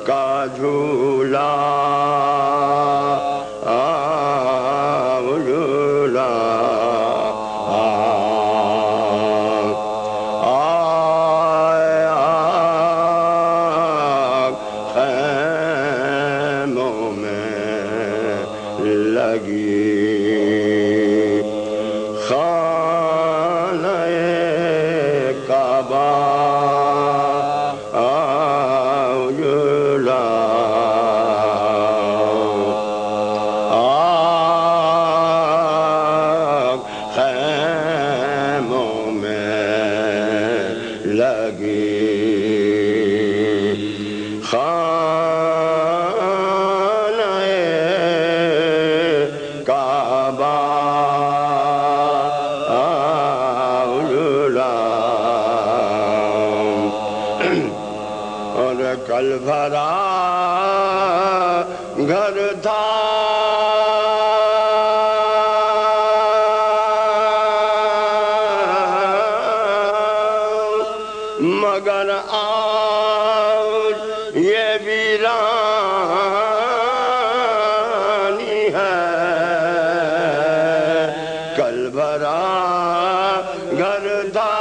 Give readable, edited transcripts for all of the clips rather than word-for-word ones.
کا جھولا لگی خانہ کعبہ اجلا خیموں میں لگی خانہ کعبہ اجلا اور کل بھرا گھر تھا مگر آج یہ ویرانی ہے کل بھرا گھر تھا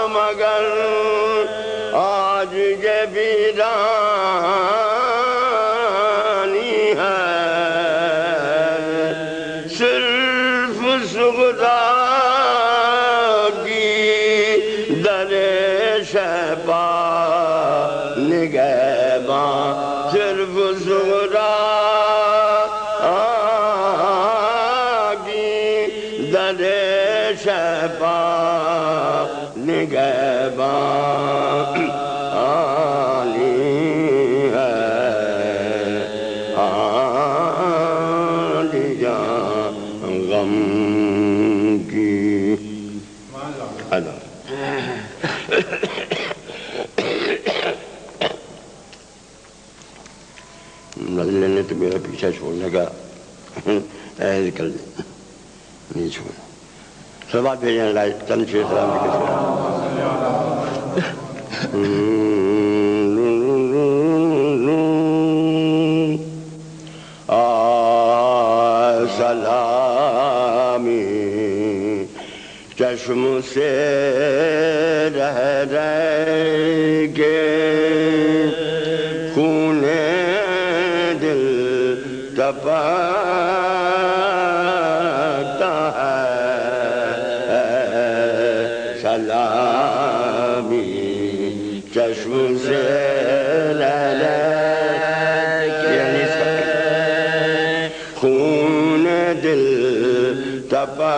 مگر آج یہ ویرانی ہے صرف صغرا کی در شہبا نگہباں صرف صغرا کی در شہبا نگہباں آنی ہے آنی جان غم کی اللہ نے تو میرا پیچھا چھوڑنے کا عہد کر دیا نہیں چھوڑا صلوات بھیجیں اللہ چند شیر سلام کی سلامی چشم سے رہ کے خون دل تپتا ہے سلامی چشم سے رہ کے خون دل تپتا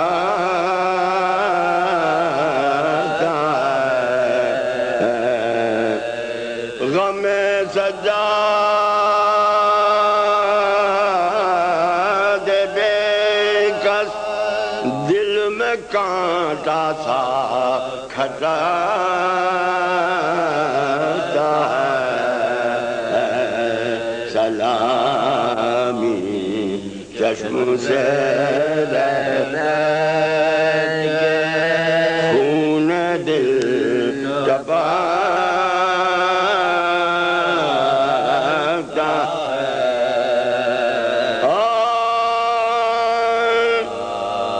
ہے غم سجاد بے کس دل میں کانٹا سا کھٹاتا ہے سلامی چشم سے خون دل تپتا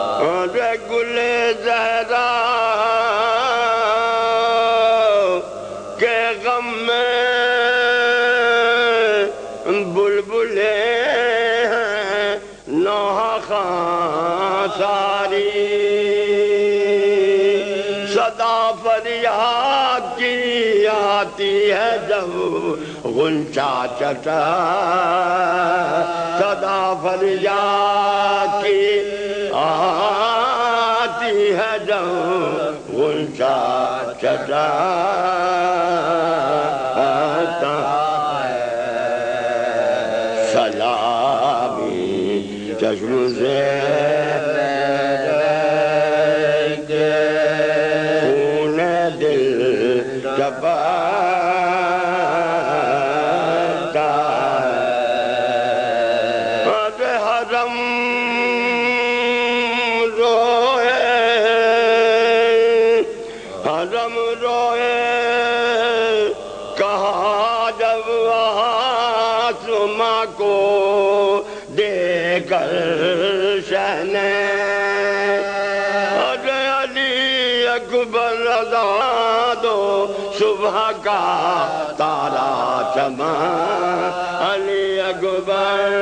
اور گل زہرا کے غم میں بلبلے نوحہ خان ساری صدا فریاد کی آتی ہے جب غنچہ چٹا صدا فریاد کی آتی ہے جب غنچہ چٹا سلامی چشم سے خون دل تپتا ہے حرم روئے کہا جب آسماں کو دے کر شہنے علی اکبر رضا دو صبح صبح کا تارا چمن علی اکبر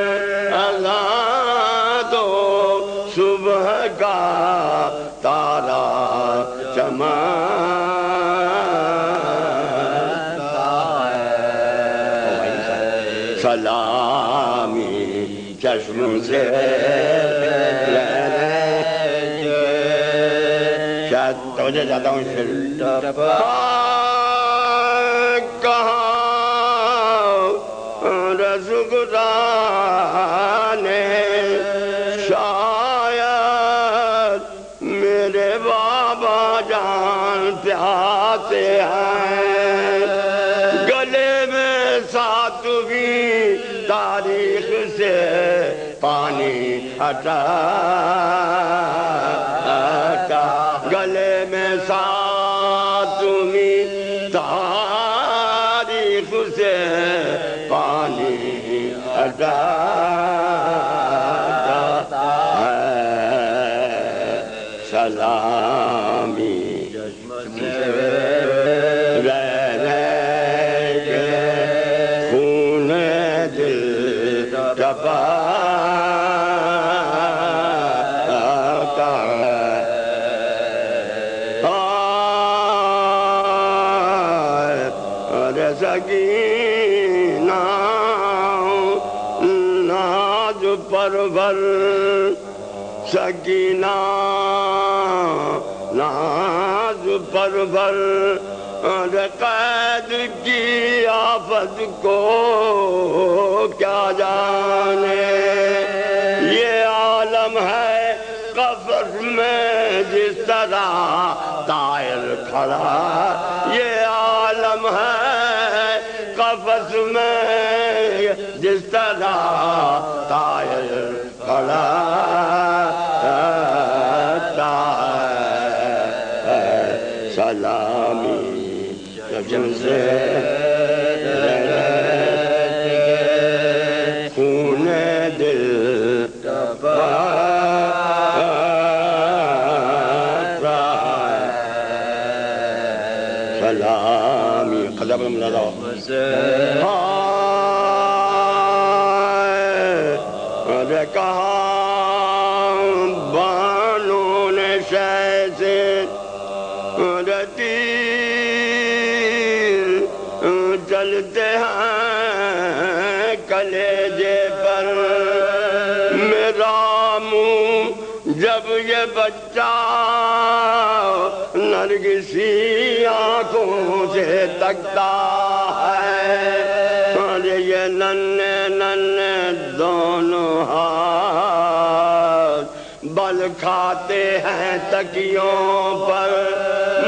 اذان دو صبح کا تارا چمکتا ہے سلامی چشم سے شاید توجہ جاتا ہوں پھر کہاں رزقدان شاید میرے بابا جان پیاسے ہیں گلے میں ساتویں تاریخ سے پانی ہٹا گلے میں ساتویں تاریخ سے پانی ہٹا سلامی خون دل ٹپکتا ہے سکینہ ناز پرور سکینہ ناز پرور قید کی آفت کو کیا جانے یہ عالم ہے قفس میں جس طرح طائر کھڑا یہ عالم ہے قفس میں جس طرح طائر کھڑا سلامی چشم سے خون دل سلامی قدم لگاؤ ارے کہاں بانو نے شیسے تیر چلتے ہیں کلیجے پر میرا منہ جب یہ بچہ نرگسی آنکھوں سے تکتا ہے اور یہ ننھے ننھے دونوں ہاتھ بل کھاتے ہیں تکیوں پر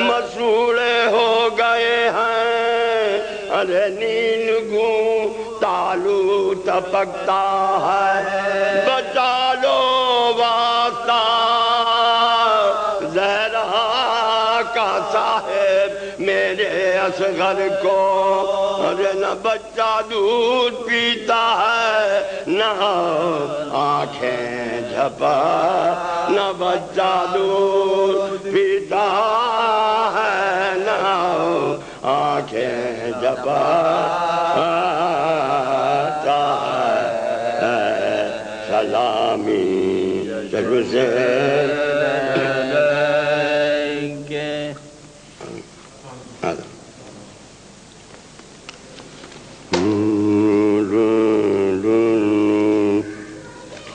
مسوڑے ہو گئے ہیں ارے نیل گوں تالو ٹپکتا ہے بچا لو واسطہ زہرا کا صاحب میرے اصغر کو ارے نہ بچہ دودھ پیتا ہے نہ آنکھیں جھپا نہ بچہ دودھ پیتا ہے نہ آنکھیں جھپاتا ہے سلامی چشم سے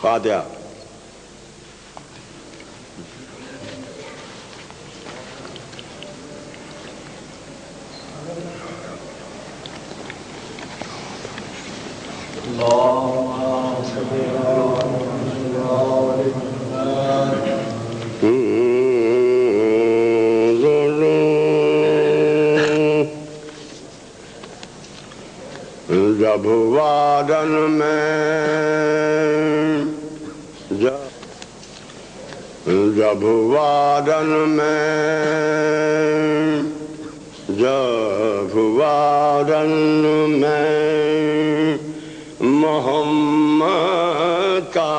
فاتحہ جب وادن میں جب وادن میں جب وادن میں محمد کا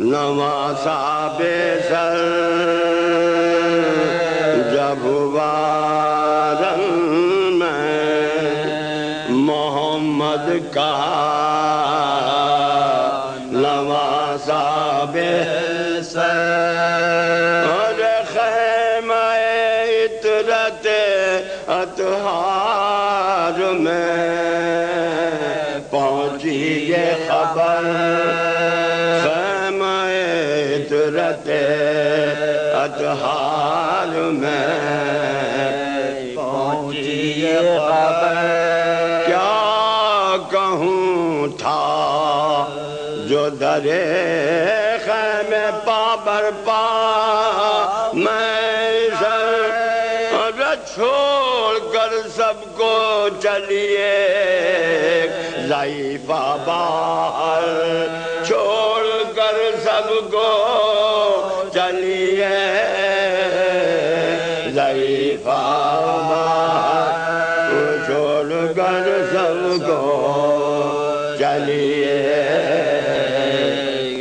نواسا بے سر جب وادن محمد کا نواسا بے سر اور خیمہ عطرت اطہار میں پہنچی یہ خبر خیمہ عطرت اطہار میں پہنچی یہ خبر کیا کہوں تھا جو درے خیمے پا برپا میں سر چھوڑ کر سب کو چلیے ضعیفہ باہر چھوڑ کر سب کو چلیے ضعیفہ باہر چھوڑ کر سب کو چلیے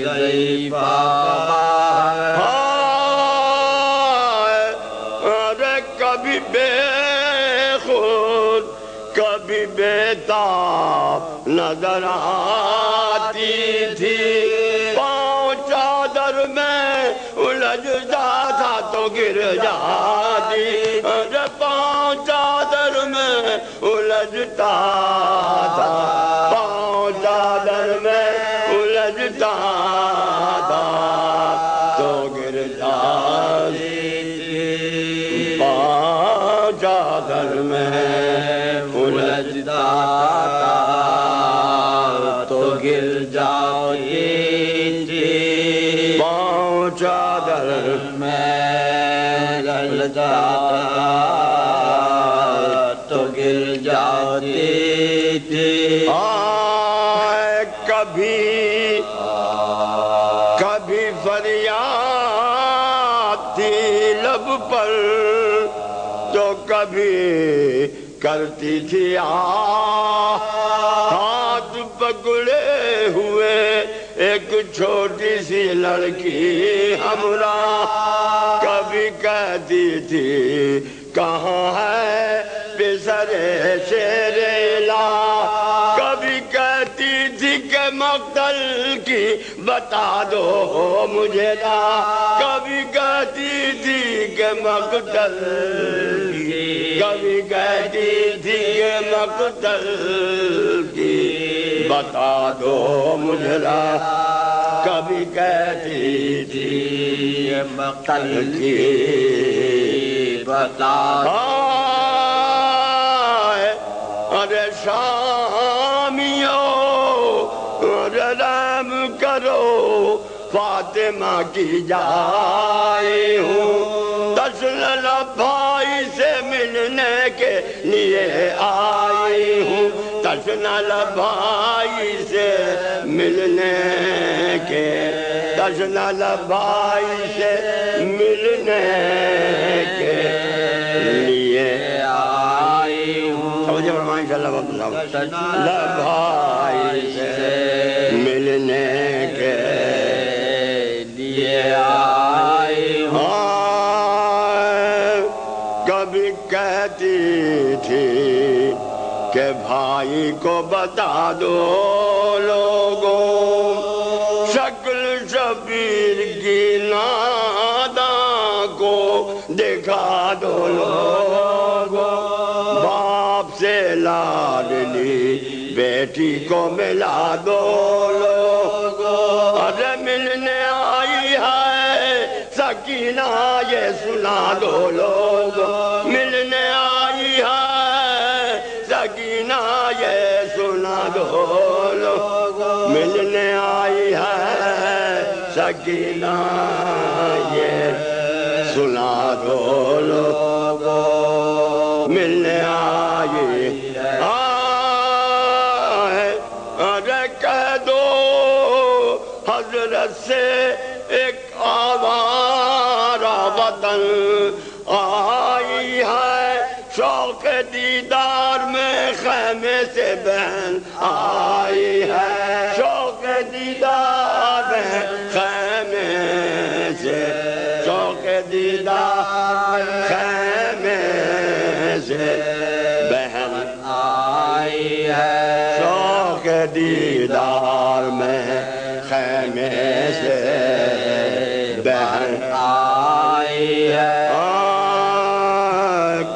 ضعیفہ بے تاب نظر آتی تھی پاؤں چادر میں الجھتا تھا تو گر جاتی ارے پاؤں چادر میں الجھتا تھا پاؤں چادر میں الجھتا تھا تو گر جاتی پاؤں چادر میں الجھتا تو گر جاتی تھی پاؤں چادر میں الجھتا تو گر جاتی تھی کبھی فریاد تھی لب پر تو کبھی کرتی تھی ہاتھ پکڑے ہوئے ایک چھوٹی سی لڑکی ہمراہ کبھی کہتی تھی کہاں ہے پسرے شیریلا کبھی کہتی تھی کہ مقتل کی بتا دو مجھے نا کبھی کہتی تھی کہ مقتل کی کبھی کہتی تھی کہ مقتل کی بتا دو مجھے نا کبھی کہتی تھی کہ مقتل کی بتا دو ارے شامیوں رحم کرو فاطمہ کی جائے ہوں تسلل بھائی سے ملنے کے لیے آئی ہوں تسلل بھائی سے ملنے کے تسلل بھائی سے ملنے کے لیے آئی ہوں سمجھے فرمائیں انشاءاللہ بھائی سے ملنے کے لیے آئی ہوں کبھی کہتی تھی کہ بھائی کو بتا دو لوگوں شکل شبیر کی ناداں کو دکھا دو لوگوں باپ سے لاڈلی بیٹی کو ملا دو لوگوں ارے ملنے آئی ہے سکینہ یہ سنا دو لوگوں ملنے آئی ہے سکینہ یہ سنا دو لوگوں ملنے آئی ہے سکینہ یہ سنا دو لوگوں ملنے آئی ارے کہہ دو حضرت سے ایک آوارہ وطن آئی ہے شوق دیدار میں خیمے سے بہن آئی ہے شوق دیدار میں خیمے سے شوق دیدار خیمے سے بہن آئی ہے دیدار میں خیمے سے بہن آئی ہے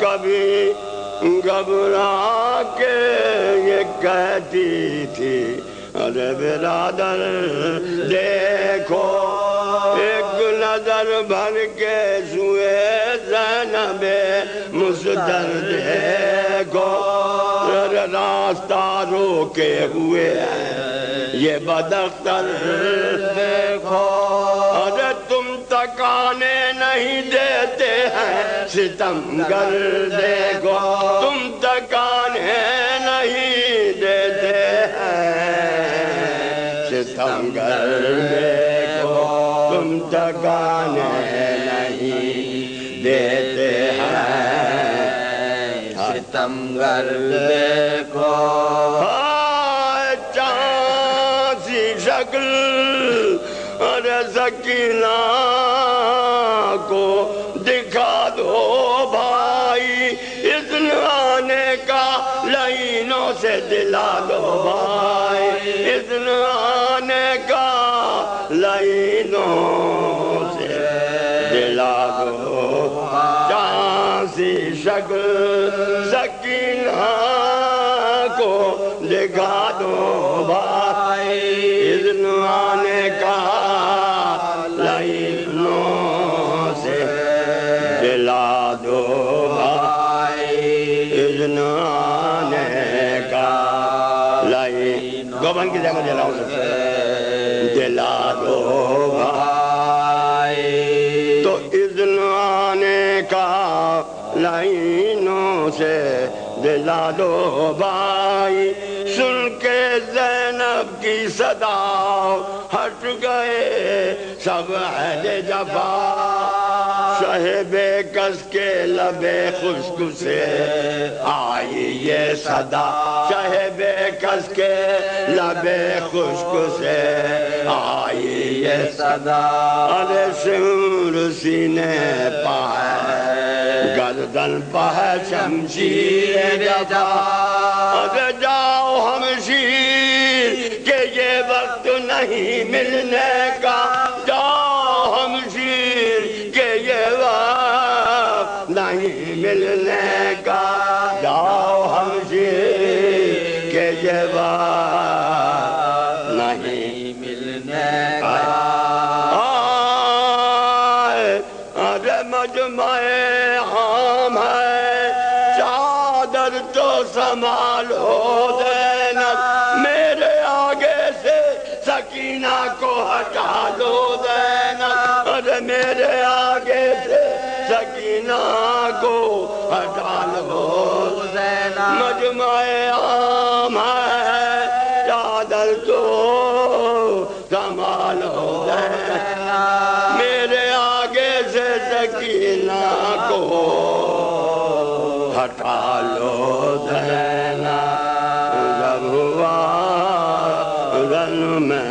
کبھی گھبرا کے یہ کہتی تھی ارے برادر دیکھو ایک نظر بھر کے سوئے زینب مصدر دیکھو راستہ روکے ہوئے یہ بداختر دیکھو ارے تم تکانے نہیں دیتے ہیں ستمگر دیکھو تم تکانے نہیں دیتے ہیں ستمگر دیکھو تم تکانے نہیں دیتے ہیں ستمگر دیکھو چاند سی شکل ارے سکینہ کو دکھا دو بھائی اذن آنے کا لائنوں سے دلا دو بھائی اذن آنے کا لائنوں سے دلا دو چاند سی شکل سکینہ کو دکھا دو بھائی اذن آنے کا لائنوں سے دلا دو بھائی اذن آنے کا لائنوں گوبند کی جگہ دلاؤں سے دلا دو بھائی تو اذن آنے کا لائنوں سے دلا دو بھائی سن کے زینب کی صدا ہٹ گئے سب عہد جفا شہ بے کس کے لب خشک سے آئی یہ صدا شہ بے کس کے لب خشک سے آئی یہ صدا ارے سمر سینے پائے گردن پہ شمشیر جفا ارے جاؤ ہم شیر کہ یہ وقت نہیں ملنے کا جاؤ ہم شیر کہ یہ وقت نہیں ملنے کا جاؤ ہم شیر کہ یہ وقت نہیں ملنے کا ارے مجمع عام ہے چادر تو سنبھالو زینب میرے آگے سے سکینہ کو ہٹا لو زینب ارے میرے آگے سے سکینہ کو ہٹا لو زینب مجمع عام ہے چادر تو سنبھالو زینب میرے آگے سے سکینہ کو ہٹا لو زینب جب ہوا رن میں